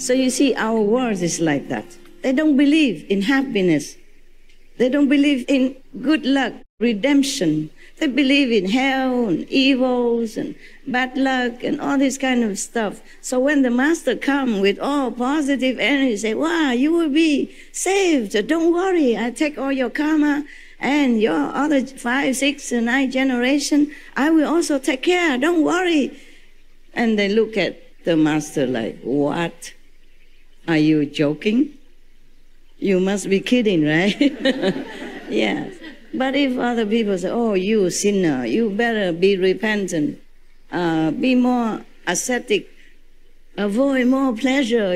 So you see, our world is like that. They don't believe in happiness. They don't believe in good luck, redemption. They believe in hell and evils and bad luck and all this kind of stuff. So when the master comes with all positive energy, say, wow, you will be saved. Don't worry, I take all your karma and your other 5, 6, and 9 generation, I will also take care. Don't worry. And they look at the master like, what? Are you joking? You must be kidding, right? Yes. But if other people say, oh, you sinner, you better be repentant, be more ascetic, avoid more pleasure,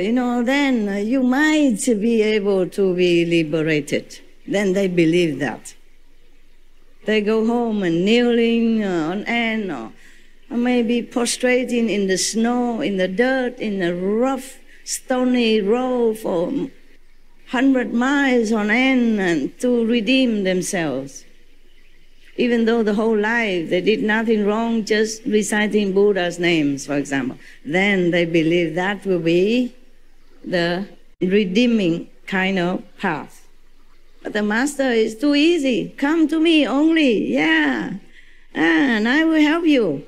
then you might be able to be liberated. Then they believe that. They go home and kneeling on end, or maybe prostrating in the snow, in the dirt, in the rough, stony road for 100 miles on end, and to redeem themselves. Even though the whole life they did nothing wrong, just reciting Buddha's names, for example. Then they believe that will be the redeeming kind of path. But the master is too easy. Come to me only, yeah. And I will help you.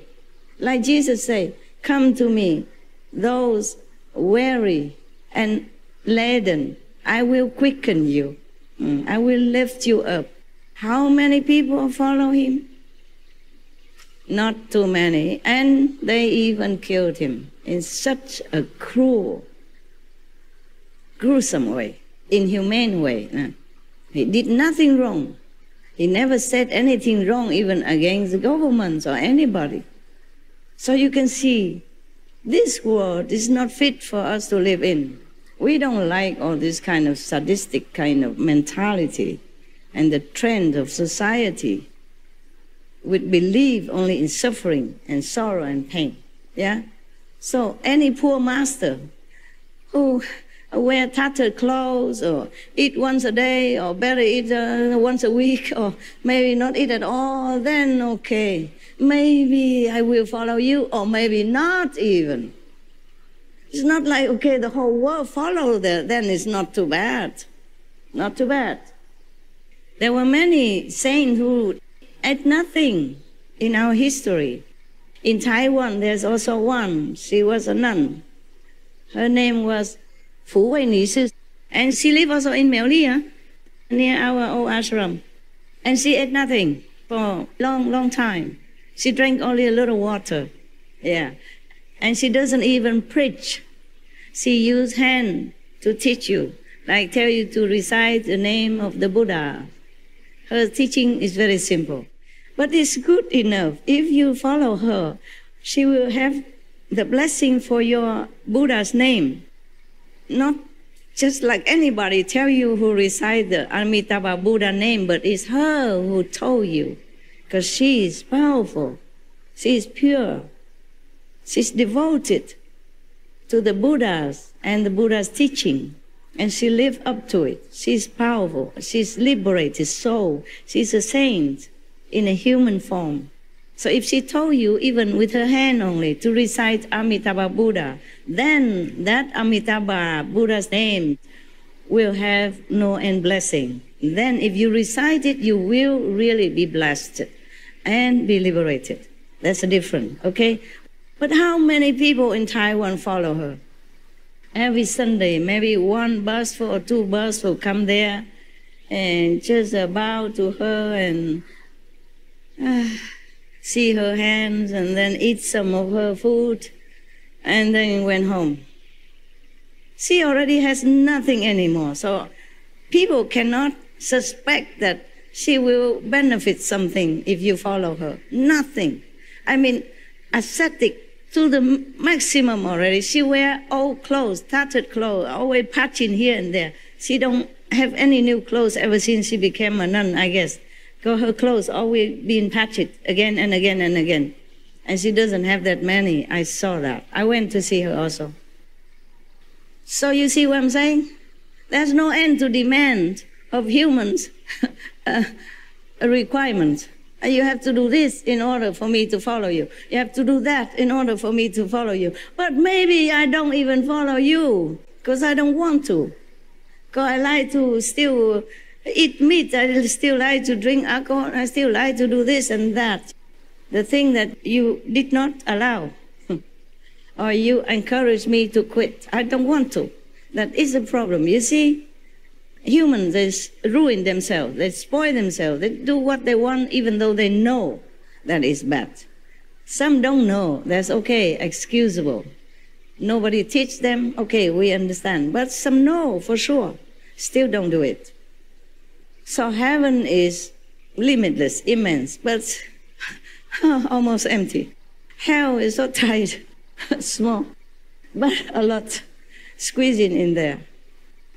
Like Jesus said, come to me, those weary and laden, I will quicken you. I will lift you up. How many people follow him? Not too many. And they even killed him in such a cruel, gruesome way, inhumane way. He did nothing wrong. He never said anything wrong, even against the governments or anybody. So you can see, this world is not fit for us to live in. We don't like all this kind of sadistic kind of mentality and the trend of society which believe only in suffering and sorrow and pain. Yeah? So any poor master who wear tattered clothes or eat once a day or better eat once a week or maybe not eat at all, then okay, maybe I will follow you or maybe not even. It's not like, okay, the whole world follows that, then it's not too bad. Not too bad. There were many saints who ate nothing in our history. In Taiwan, there's also one. She was a nun. Her name was Fu Wei Ni Sư. And she lived also in Miaoli, near our old ashram. And she ate nothing for a long, long time. She drank only a little water. Yeah. And she doesn't even preach. She used hand to teach you, like tell you to recite the name of the Buddha. Her teaching is very simple. But it's good enough. If you follow her, she will have the blessing for your Buddha's name. Not just like anybody tell you who recite the Amitabha Buddha name, but it's her who told you. Because she is powerful. She is pure. She's devoted to the Buddhas and the Buddha's teaching, and she lived up to it. She's powerful. She's liberated soul. She's a saint in a human form. So if she told you, even with her hand only, to recite Amitabha Buddha, then that Amitabha Buddha's name will have no end blessing. Then if you recite it, you will really be blessed and be liberated. That's the difference, okay? But how many people in Taiwan follow her? Every Sunday, maybe one busful or two buses will come there and just bow to her and see her hands and then eat some of her food and then went home. She already has nothing anymore, so people cannot suspect that she will benefit something if you follow her. Nothing. I mean, ascetic to the maximum already. She wear old clothes, tattered clothes, always patching here and there. She don't have any new clothes ever since she became a nun, I guess. Because her clothes always being patched again and again and again. And she doesn't have that many. I saw that. I went to see her also. So you see what I'm saying? There's no end to demand of humans a requirement. You have to do this in order for me to follow you. You have to do that in order for me to follow you. But maybe I don't even follow you. because I don't want to. Because I like to still eat meat, I still like to drink alcohol, I still like to do this and that. The thing that you did not allow, or you encourage me to quit. I don't want to. That is a problem. You see, humans, they ruin themselves, they spoil themselves, they do what they want even though they know that is bad. Some don't know, that's okay, excusable. Nobody teach them, okay, we understand. But some know for sure, still don't do it. So heaven is limitless, immense, but almost empty. Hell is so tight, small, but a lot squeezing in there.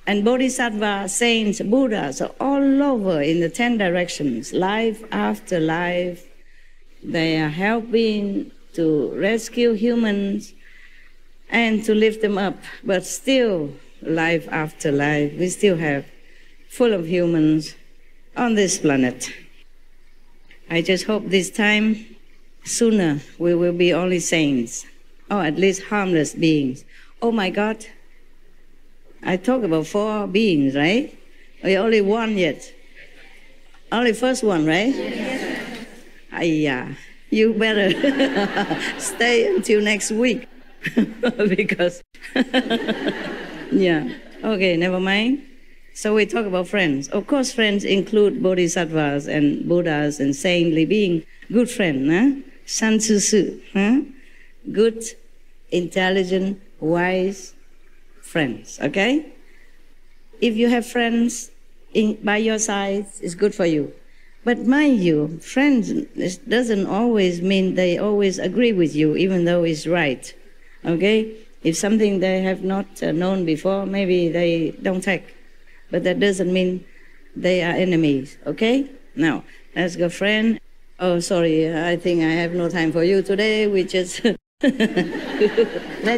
And bodhisattva, saints, Buddhas are all over in the 10 directions, life after life. They are helping to rescue humans and to lift them up. But still, life after life, we still have full of humans on this planet. I just hope this time, sooner, we will be only saints, or at least harmless beings. Oh my God, I talk about 4 beings, right? Or only 1 yet? Only first one, right? Yeah, you better stay until next week because, yeah, okay, never mind. So we talk about friends. Of course, friends include bodhisattvas and Buddhas and saintly beings. Good friend, huh? San Tzu Su, huh? Good, intelligent, wise friends, okay? If you have friends by your side, it's good for you. But mind you, friends doesn't always mean they always agree with you, even though it's right, okay? If something they have not known before, maybe they don't take. But that doesn't mean they are enemies, okay? Now, let's go, friend. Oh, sorry, I think I have no time for you today. We just let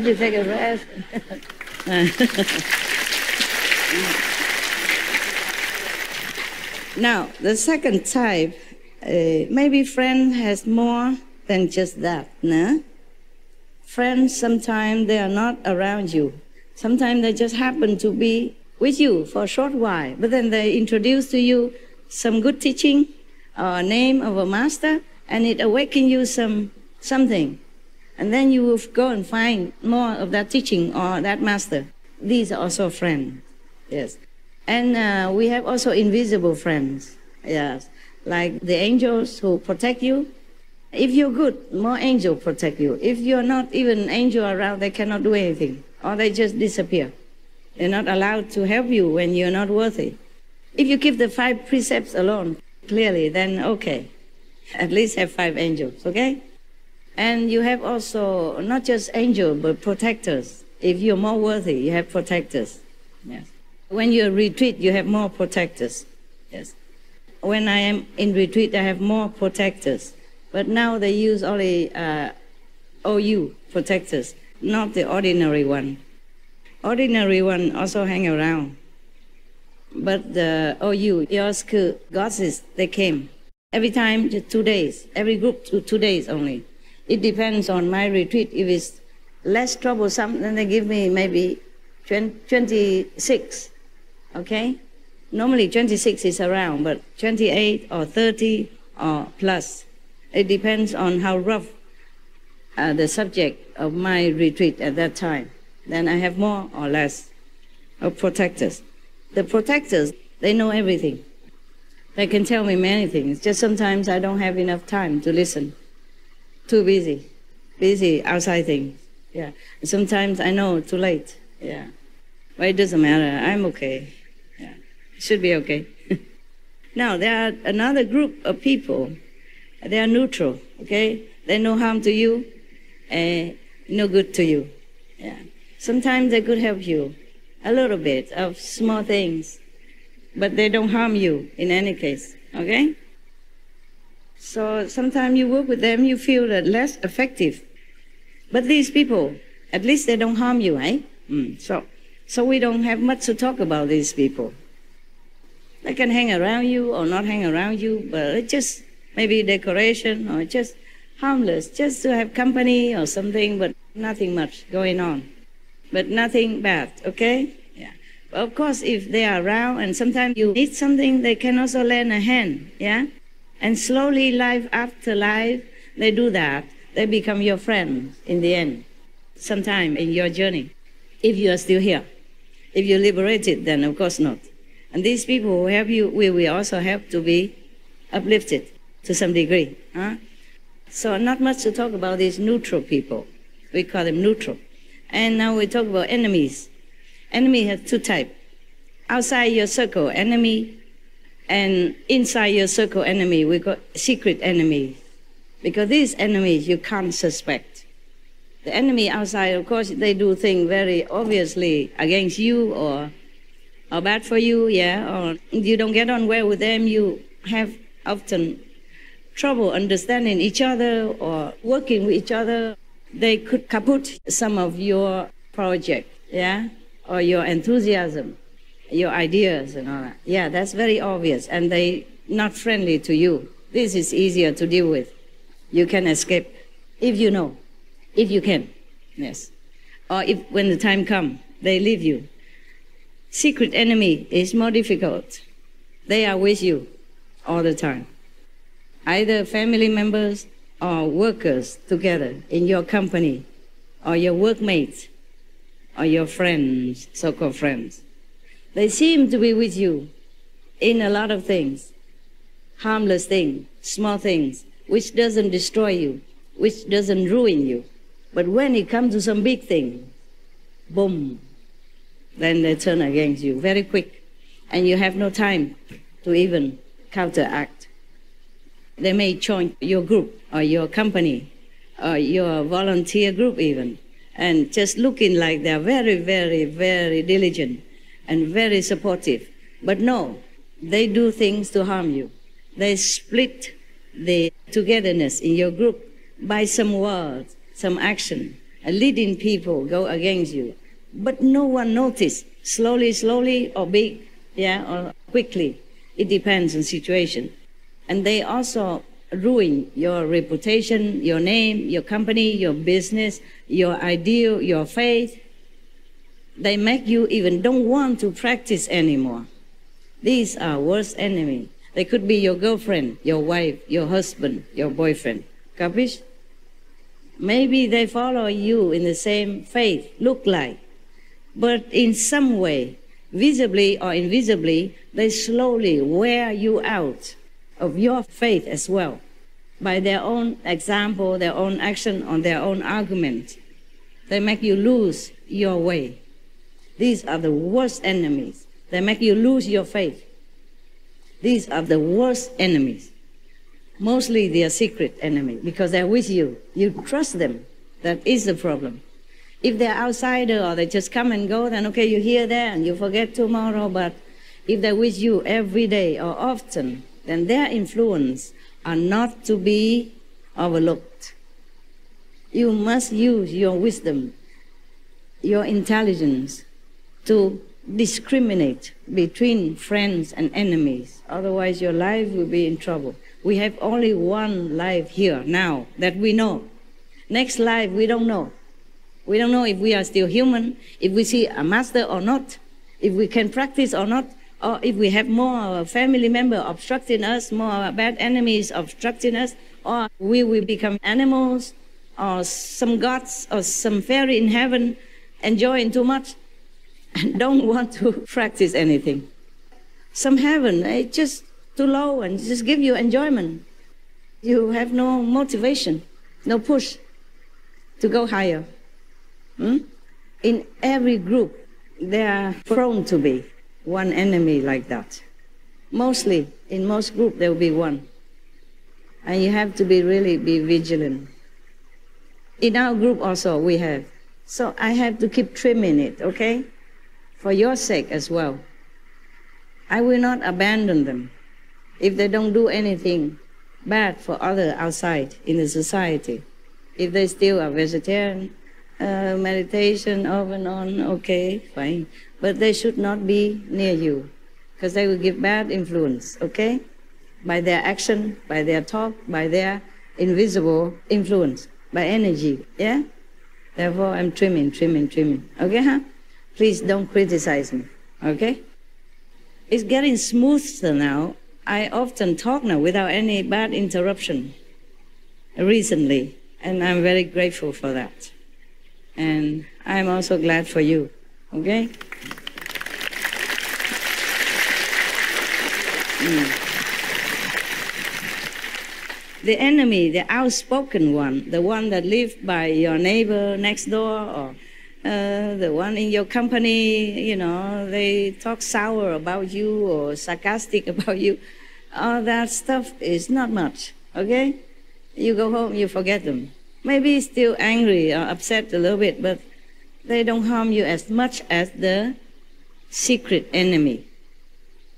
you take a rest. Now, the second type, maybe friend has more than just that, no? Friends, sometimes they are not around you. Sometimes they just happen to be with you for a short while, but then they introduce to you some good teaching or name of a master, and it awakens you something. And then you will go and find more of that teaching or that master. These are also friends, yes. And we have also invisible friends, yes, like the angels who protect you. If you're good, more angels protect you. If you're not even angel around, they cannot do anything, or they just disappear. They're not allowed to help you when you're not worthy. If you keep the 5 precepts alone, clearly, then okay, at least have 5 angels, okay? And you have also not just angels, but protectors. If you're more worthy, you have protectors, yes. When you retreat, you have more protectors, yes. When I am in retreat, I have more protectors. But now they use only OU protectors, not the ordinary one. Ordinary one also hang around. But the OU, Yosuke goddesses, they came. Every time, 2 days. Every group, 2 days only. It depends on my retreat. If it's less troublesome, then they give me maybe 26, okay? Normally 26 is around, but 28 or 30 or plus. It depends on how rough the subject of my retreat at that time. Then I have more or less of protectors. The protectors, they know everything. They can tell me many things. Just sometimes I don't have enough time to listen. Too busy outside things. Yeah. Sometimes I know too late. Yeah. But it doesn't matter. I'm okay. Yeah. Should be okay. Now there are another group of people. They are neutral. Okay. They no harm to you, no good to you. Yeah. Sometimes they could help you a little bit of small things, but they don't harm you in any case. Okay. So sometimes you work with them, you feel that less effective. But these people, at least they don't harm you, eh? So we don't have much to talk about these people. They can hang around you or not hang around you, but it's just maybe decoration or just harmless, just to have company or something, but nothing much going on. but nothing bad, okay? Yeah. Of course, if they are around and sometimes you need something, they can also lend a hand, yeah? And slowly, life after life, they do that. They become your friends in the end, sometime in your journey, if you are still here. If you're liberated, then of course not. And these people who help you will also help to be uplifted to some degree. Huh? So not much to talk about these neutral people. We call them neutral. And now we talk about enemies. Enemy has two types. Outside your circle, enemy, and inside your circle, enemy. We call secret enemies. Because these enemies you can't suspect. The enemy outside, of course, they do things very obviously against you or bad for you, yeah, or you don't get on well with them, you have often trouble understanding each other or working with each other. They could kaput some of your project, yeah, or your enthusiasm, your ideas and all that. Yeah, that's very obvious, and they not friendly to you. This is easier to deal with. You can escape if you know. If you can, yes. Or if when the time comes, they leave you. Secret enemy is more difficult. They are with you all the time. Either family members or workers together in your company, or your workmates, or your friends, so-called friends. They seem to be with you in a lot of things, harmless things, small things, which doesn't destroy you, which doesn't ruin you. But when it comes to some big thing, boom, then they turn against you very quick. And you have no time to even counteract. They may join your group or your company or your volunteer group even, and just looking like they're very, very, very diligent and very supportive. But no, they do things to harm you. They split the togetherness in your group by some words, some action, leading people go against you. But no one noticed, slowly, or big, yeah, or quickly. It depends on situation. And they also ruin your reputation, your name, your company, your business, your ideal, your faith. They make you even don't want to practice anymore. These are worst enemies. They could be your girlfriend, your wife, your husband, your boyfriend. Capish? Maybe they follow you in the same faith, look like. But in some way, visibly or invisibly, they slowly wear you out of your faith as well, by their own example, their own action, or their own argument. They make you lose your way. These are the worst enemies. They make you lose your faith. These are the worst enemies. Mostly they are secret enemies because they're with you. You trust them. That is the problem. If they're outsider or they just come and go, then okay, you hear that and you forget tomorrow. But if they're with you every day or often, then their influence are not to be overlooked. You must use your wisdom, your intelligence to discriminate between friends and enemies. Otherwise, your life will be in trouble. We have only one life here now that we know. Next life, we don't know. We don't know if we are still human, if we see a master or not, if we can practice or not, or if we have more family members obstructing us, more bad enemies obstructing us, or we will become animals, or some gods, or some fairy in heaven enjoying too much and don't want to practice anything. Some heaven, it's just too low and just give you enjoyment. You have no motivation, no push to go higher. In every group, there are prone to be one enemy like that. Mostly, in most groups, there will be one. And you have to really be vigilant. In our group also, we have. So I have to keep trimming it, okay? For your sake as well. I will not abandon them if they don't do anything bad for others outside in the society. If they still are vegetarian, meditation off and on, okay, fine. But they should not be near you because they will give bad influence, okay? By their action, by their talk, by their invisible influence, by energy, yeah? Therefore, I'm trimming. Okay, huh? Please don't criticize me, okay? It's getting smoother now. I often talk now without any bad interruption recently, and I'm very grateful for that. And I'm also glad for you, okay? The enemy, the outspoken one, the one that lives by your neighbor next door, or the one in your company, you know, they talk sour about you or sarcastic about you. All that stuff is not much, okay? You go home, you forget them. Maybe still angry or upset a little bit, but they don't harm you as much as the secret enemy.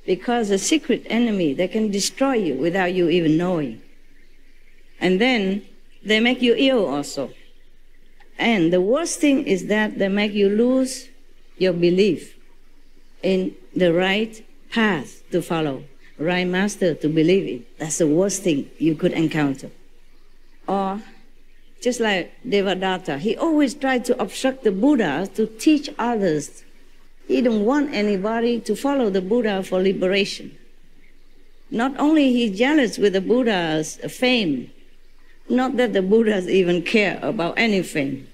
Because the secret enemy, they can destroy you without you even knowing. And then they make you ill also. And the worst thing is that they make you lose your belief in the right path to follow, right master to believe in. That's the worst thing you could encounter. Or just like Devadatta, he always tried to obstruct the Buddha to teach others. He didn't want anybody to follow the Buddha for liberation. Not only he's jealous with the Buddha's fame, not that the Buddhas even care about any fame,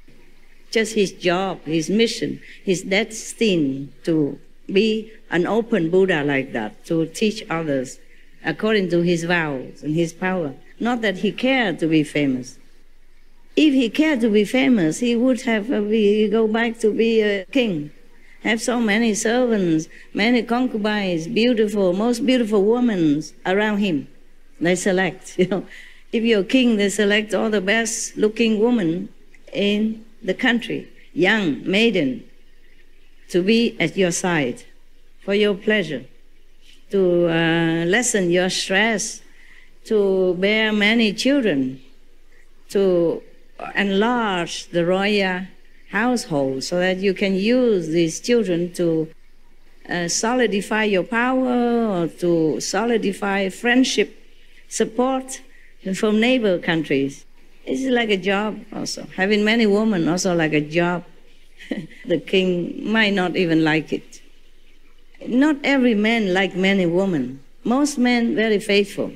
just his job, his mission, his destined to be an open Buddha like that, to teach others according to his vows and his power. Not that he cared to be famous. If he cared to be famous, he would have go back to be a king, have so many servants, many concubines, beautiful, most beautiful women around him. They select, you know. If you're a king, they select all the best looking women in the country, young maiden, to be at your side for your pleasure, to lessen your stress, to bear many children, to enlarge the royal household so that you can use these children to solidify your power or to solidify friendship, support from neighbor countries. It's like a job also. Having many women also like a job. The king might not even like it. Not every man like many women. Most men very faithful.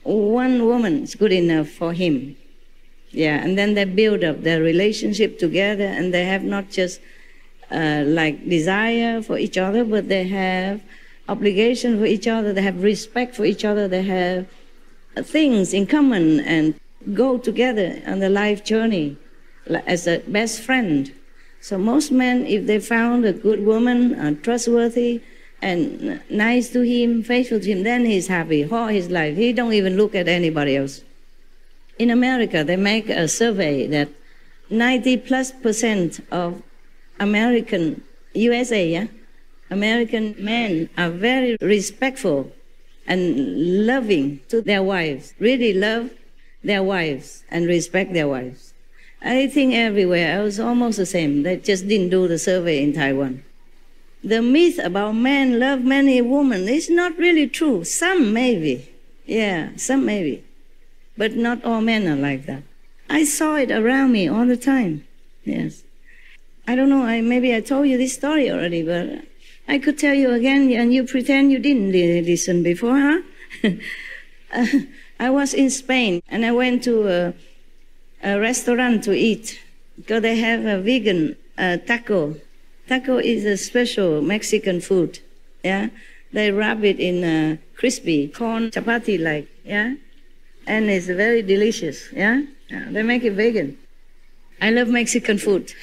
One woman is good enough for him. Yeah, and then they build up their relationship together, and they have not just like desire for each other, but they have obligation for each other, they have respect for each other, they have things in common and go together on the life journey as a best friend. So most men, if they found a good woman, trustworthy and nice to him, faithful to him, then he's happy all his life. He don't even look at anybody else. In America, they make a survey that 90+% of American, USA, yeah? American men are very respectful and loving to their wives, really love their wives and respect their wives. I think everywhere else almost the same. They just didn't do the survey in Taiwan. The myth about men love many women is not really true. Some maybe, yeah, some maybe. But not all men are like that. I saw it around me all the time, yes. I don't know, maybe I told you this story already, but I could tell you again, and you pretend you didn't listen before, huh? I was in Spain, and I went to a restaurant to eat, because they have a vegan taco. Taco is a special Mexican food, yeah? They wrap it in crispy corn chapati-like, yeah? And it's very delicious, yeah? They make it vegan. I love Mexican food.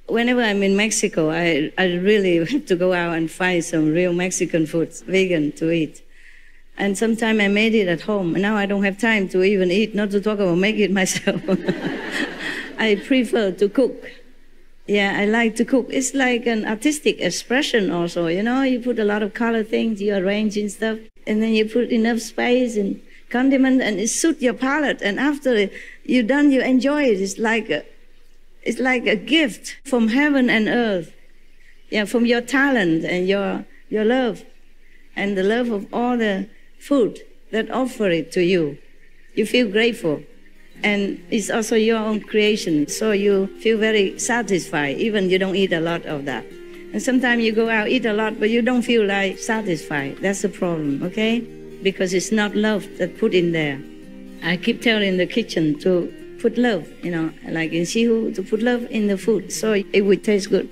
Whenever I'm in Mexico, I really have to go out and find some real Mexican food, vegan, to eat. And sometimes I made it at home. And now I don't have time to even eat, not to talk about making it myself. I prefer to cook. Yeah, I like to cook. It's like an artistic expression also, you know? You put a lot of color things, you arrange and stuff, and then you put enough spice and condiment, and it suits your palate. And after you're done, you enjoy it. It's like a gift from heaven and earth. Yeah, from your talent and your love, and the love of all the food that offer it to you. You feel grateful. And it's also your own creation, so you feel very satisfied, even you don't eat a lot of that. And sometimes you go out, eat a lot, but you don't feel like satisfied. That's the problem, okay? Because it's not love that put in there. I keep telling the kitchen to put love, like in Sihu, to put love in the food so it would taste good.